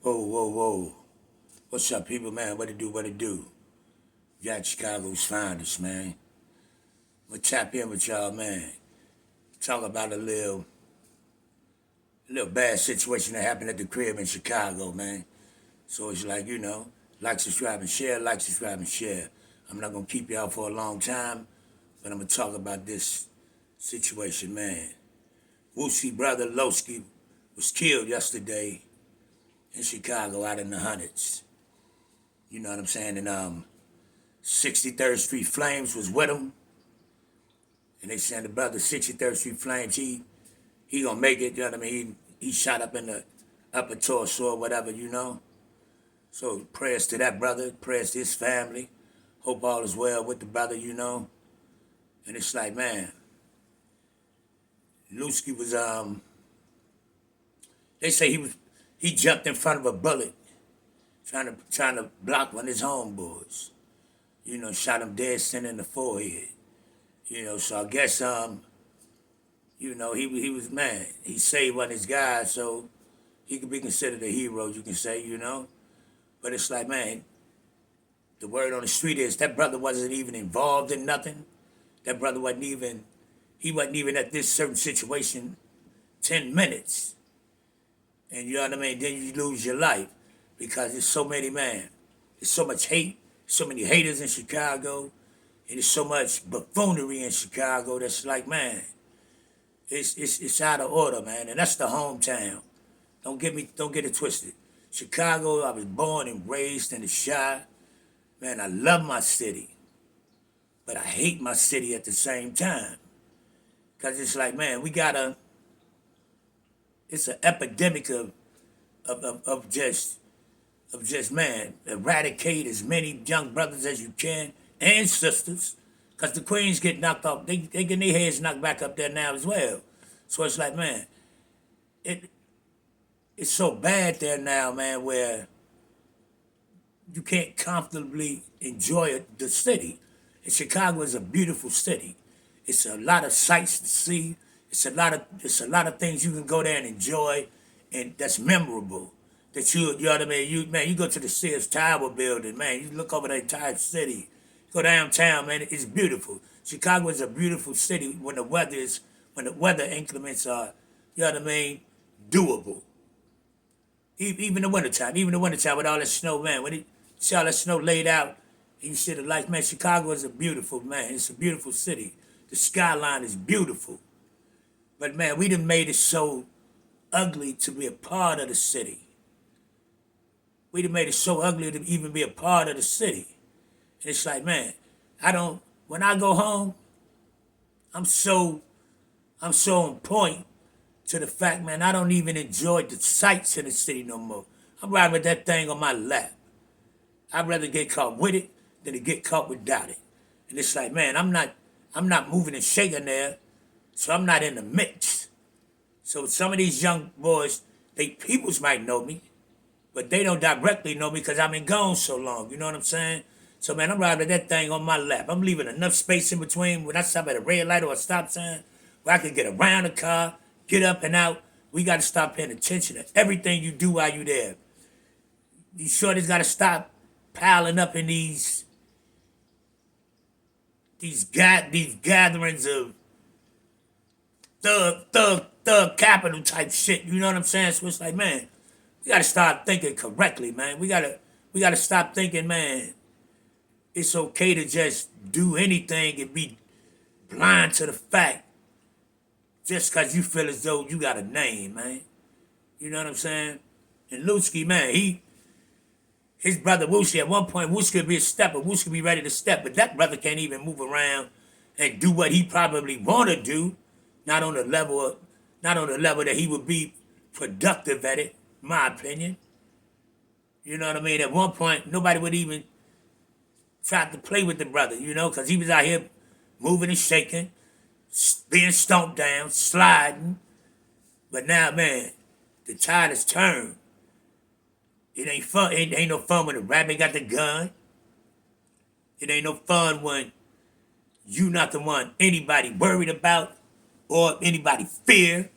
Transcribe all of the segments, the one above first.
Whoa, whoa, whoa. What's up, people, man? What it do, what it do? Got Chicago's finest, man. I'm gonna tap in with y'all, man. Talk about a little bad situation that happened at the crib in Chicago, man. So it's like, like, subscribe, and share, like, subscribe, and share. I'm not gonna keep y'all for a long time, but I'm gonna talk about this situation, man. Wooski brother Lauski was killed yesterday in Chicago out in the hundreds. You know what I'm saying? And 63rd Street Flames was with him. And they saying the brother 63rd Street Flames, he gonna make it, you know what I mean? He shot up in the upper torso or whatever, you know. So prayers to that brother, prayers to his family. Hope all is well with the brother, you know. And it's like, man, Lusky was they say he jumped in front of a bullet trying to block one of his homeboys. You know, shot him dead center in the forehead. You know, so I guess he was man. He saved one of his guys, so he could be considered a hero, you can say, you know. But it's like, man, the word on the street is that brother wasn't even involved in nothing. That brother wasn't even at this certain situation 10 minutes. And you know what I mean? Then you lose your life because there's so many, man. There's so much hate, so many haters in Chicago, and there's so much buffoonery in Chicago that's like, man, it's out of order, man. And that's the hometown. Don't get it twisted. Chicago, I was born and raised in the Chi. Man, I love my city, but I hate my city at the same time. Cause it's like, man, it's an epidemic of just man, eradicate as many young brothers as you can and sisters, cause the queens get knocked off. They get their heads knocked back up there now as well. So it's like, man, it's so bad there now, man, where you can't comfortably enjoy the city. And Chicago is a beautiful city. It's a lot of sights to see. It's a lot of things you can go there and enjoy, and that's memorable. That you know what I mean. You go to the Sears Tower building, man. You look over the entire city. Go downtown, man. It's beautiful. Chicago is a beautiful city when the weather increments are, you know what I mean, doable. Even the wintertime with all that snow, man. When you see all that snow laid out, and you see the lights, man. Chicago is a beautiful, man. It's a beautiful city. The skyline is beautiful. But man, we done made it so ugly to be a part of the city. We done made it so ugly to even be a part of the city. And it's like, man, when I go home, I'm so on point to the fact, man, I don't even enjoy the sights in the city no more. I'm riding with that thing on my lap. I'd rather get caught with it than to get caught without it. And it's like, man, I'm not moving and shaking there, so I'm not in the mix. So some of these young boys, they peoples might know me, but they don't directly know me because I've been gone so long. You know what I'm saying? So, man, I'm riding with that thing on my lap. I'm leaving enough space in between when I stop at a red light or a stop sign where I can get around the car, get up and out. We got to stop paying attention to everything you do while you're there. These shorties got to stop piling up in these gatherings of thug capital type shit. You know what I'm saying? So it's like, man, we got to start thinking correctly, man. We gotta stop thinking, man, it's okay to just do anything and be blind to the fact just because you feel as though you got a name, man. You know what I'm saying? And Lusky, man, his brother Wooski, at one point, Wooski could be a stepper. Wooski could be ready to step, but that brother can't even move around and do what he probably want to do, not on the level that he would be productive at it, my opinion. You know what I mean? At one point, nobody would even try to play with the brother, you know, because he was out here moving and shaking, being stomped down, sliding. But now, man, the tide has turned. It ain't fun. It ain't no fun when the rabbit got the gun. It ain't no fun when you not the one anybody worried about or anybody fear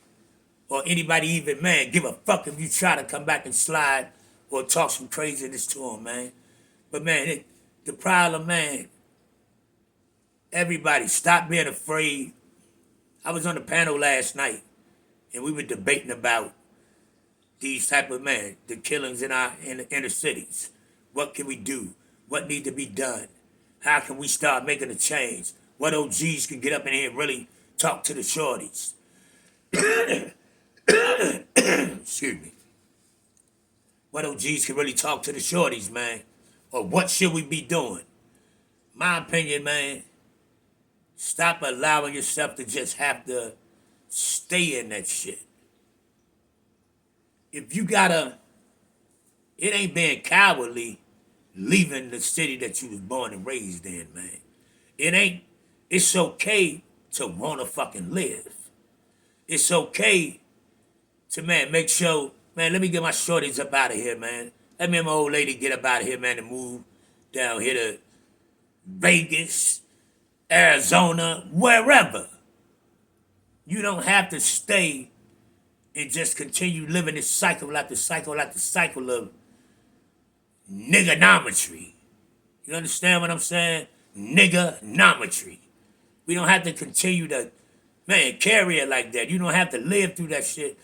or anybody even, man, give a fuck if you try to come back and slide or talk some craziness to them, man. But man, the problem, man, everybody stop being afraid. I was on the panel last night and we were debating about these type of man, the killings in the inner cities. What can we do? What need to be done? How can we start making a change? What OGs can get up in here and really talk to the shorties? Excuse me. What OGs can really talk to the shorties, man? Or what should we be doing? My opinion, man, stop allowing yourself to just have to stay in that shit. If you gotta, it ain't being cowardly leaving the city that you was born and raised in, man. It ain't, it's okay to wanna fucking live. It's okay to, man, make sure, man, let me get my shorties up out of here, man. Let me and my old lady get up out of here, man, and move down here to Vegas, Arizona, wherever. You don't have to stay and just continue living this cycle after cycle after cycle of niggernometry. You understand what I'm saying? Niggernometry. We don't have to continue to, man, carry it like that. You don't have to live through that shit.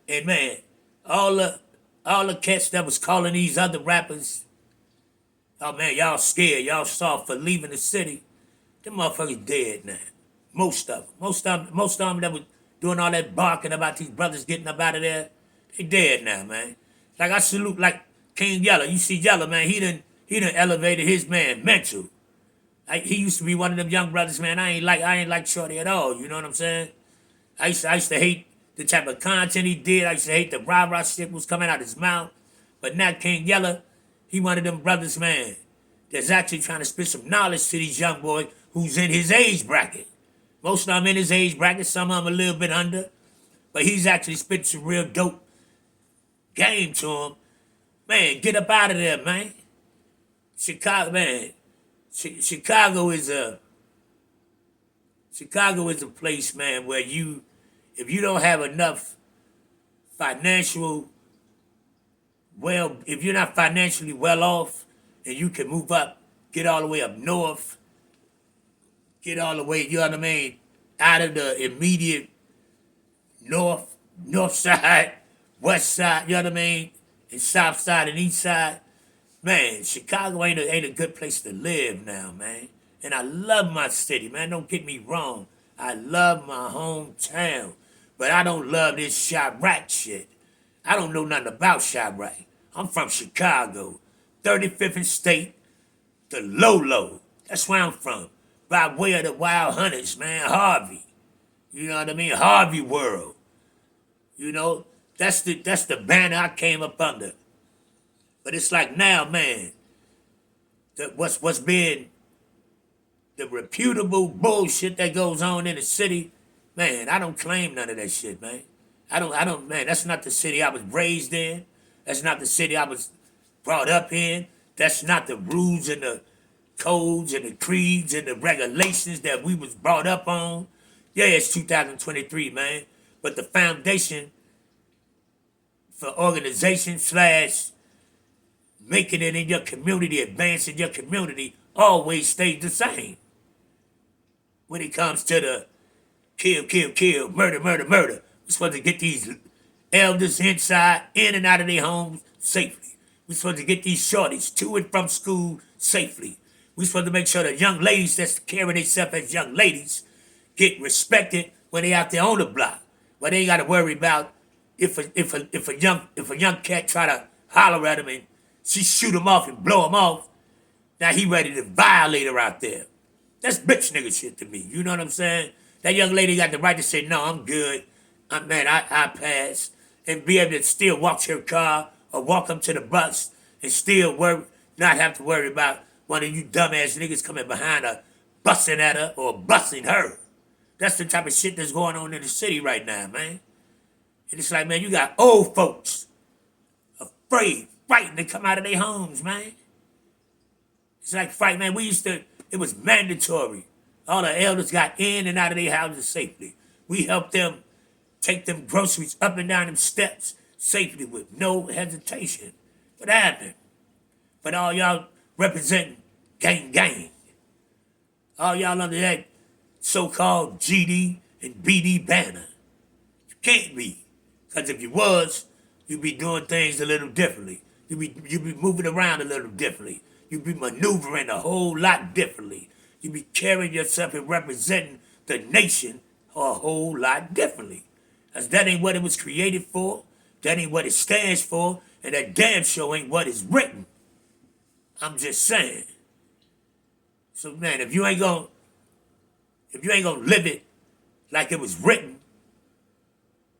And man, all the cats that was calling these other rappers, oh man, y'all scared, y'all soft for leaving the city. Them motherfuckers dead now. Most of them. Most of them that was doing all that barking about these brothers getting up out of there, they dead now, man. Like I salute like King Yella. You see Yella, man, he done elevated his man mental. Like, he used to be one of them young brothers, man. I ain't like Shorty at all. You know what I'm saying? I used to hate the type of content he did. I used to hate the rah-rah shit was coming out his mouth. But now King Yella, he one of them brothers, man, that's actually trying to spit some knowledge to these young boys who's in his age bracket. Most of them in his age bracket, some of them a little bit under. But he's actually spitting some real dope game to them. Man, get up out of there, man. Chicago, man. Chicago is a place, man, where if you don't have enough financial, if you're not financially well off, and you can move up, get all the way up north, get all the way, you know what I mean, out of the immediate north side, west side, you know what I mean, and south side and east side. Man, Chicago ain't a good place to live now, man. And I love my city, man. Don't get me wrong. I love my hometown. But I don't love this Chirac shit. I don't know nothing about Chirac. I'm from Chicago, 35th and State, the Lolo. That's where I'm from. By way of the Wild Hunters, man, Harvey. You know what I mean? Harvey World. You know, that's the banner I came up under. But it's like now, man, what's been the reputable bullshit that goes on in the city, man, I don't claim none of that shit, man. I don't, man, that's not the city I was raised in. That's not the city I was brought up in. That's not the rules and the codes and the creeds and the regulations that we was brought up on. Yeah, it's 2023, man. But the foundation for organization / making it in your community, advancing your community, always stays the same. When it comes to the kill, murder, we're supposed to get these elders inside, in and out of their homes safely. We're supposed to get these shorties to and from school safely. We're supposed to make sure that young ladies that's carrying themselves as young ladies get respected when they out there on the block. But they ain't got to worry about if a young cat try to holler at him and she shoot him off and blow him off. Now he ready to violate her out there. That's bitch nigga shit to me. You know what I'm saying? That young lady got the right to say, no, I'm good. I pass. And be able to still walk to her car or walk up to the bus and still not have to worry about one of you dumbass niggas coming behind her, busting at her or busting her. That's the type of shit that's going on in the city right now, man. And it's like, man, you got old folks afraid, frightened to come out of their homes, man. It's like fright, man. It was mandatory. All the elders got in and out of their houses safely. We helped them take them groceries up and down them steps safely with no hesitation. What happened? But all y'all representing gang gang. All y'all under that so-called GD and BD banner. You can't be. Because if you was, you'd be doing things a little differently. You'd be moving around a little differently. You'd be maneuvering a whole lot differently. You'd be carrying yourself and representing the nation a whole lot differently. Because that ain't what it was created for. That ain't what it stands for. And that damn show ain't what it's written. I'm just saying. So man, if you ain't gonna live it like it was written,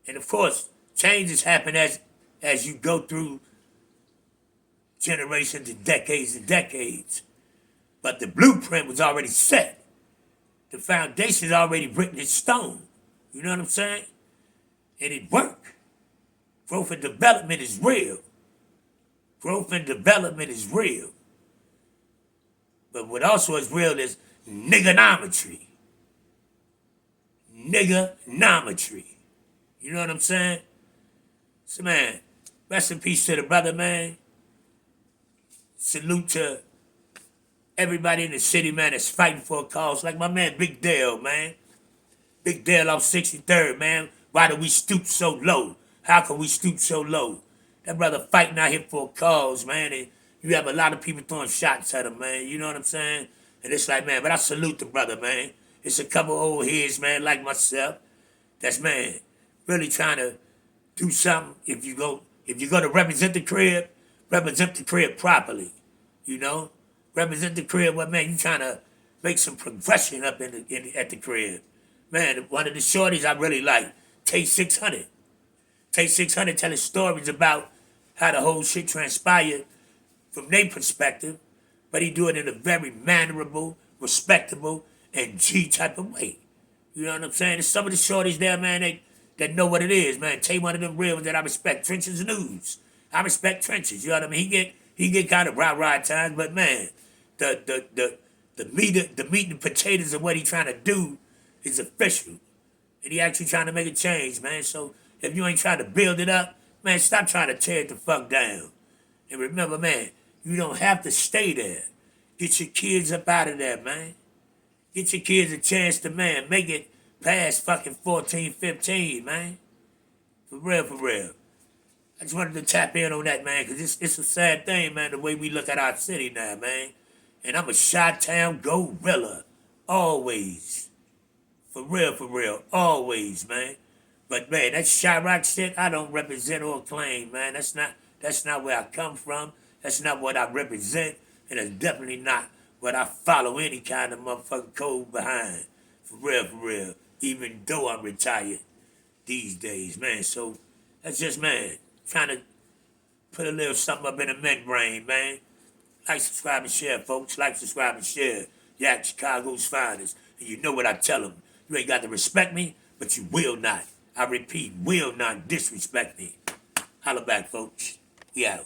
and of course, changes happen as you go through generations and decades. But the blueprint was already set. The foundation is already written in stone. You know what I'm saying? And it worked. Growth and development is real. Growth and development is real. But what also is real is niggonometry. Niggonometry. You know what I'm saying? So man, rest in peace to the brother, man. Salute to everybody in the city, man, that's fighting for a cause. Like my man Big Dale, man. Big Dale off 63rd, man. Why do we stoop so low? How can we stoop so low? That brother fighting out here for a cause, man. And you have a lot of people throwing shots at him, man. You know what I'm saying? And it's like, man, but I salute the brother, man. It's a couple old heads, man, like myself. That's, man, really trying to do something. If you're going to represent the crib properly. You know? Represent the crib, well, man, you trying to make some progression up at the crib. Man, one of the shorties I really like, Tay600. Tay600 telling stories about how the whole shit transpired from their perspective, but he do it in a very mannerable, respectable, and G type of way. You know what I'm saying? There's some of the shorties there, man, that know what it is, man. Tay one of them real ones that I respect. Trenches News. I respect Trenches, you know what I mean? He get kind of rah-rah at times, but man, the meat and potatoes of what he trying to do is official. And he actually trying to make a change, man. So if you ain't trying to build it up, man, stop trying to tear it the fuck down. And remember, man, you don't have to stay there. Get your kids up out of there, man. Get your kids a chance to, man, make it past fucking 14, 15, man. For real, for real. I just wanted to tap in on that, man, because it's a sad thing, man, the way we look at our city now, man. And I'm a Chi-Town gorilla. Always. For real, always, man. But, man, that Chirac shit, I don't represent or claim, man. That's not where I come from. That's not what I represent. And it's definitely not what I follow any kind of motherfucking code behind. For real. Even though I'm retired these days, man. So, that's just, man, trying to put a little something up in the men brain, man. Like, subscribe, and share, folks. Like, subscribe, and share. Yak, Chicago's finest. And you know what I tell them. You ain't got to respect me, but you will not. I repeat, will not disrespect me. Holla back, folks. We out.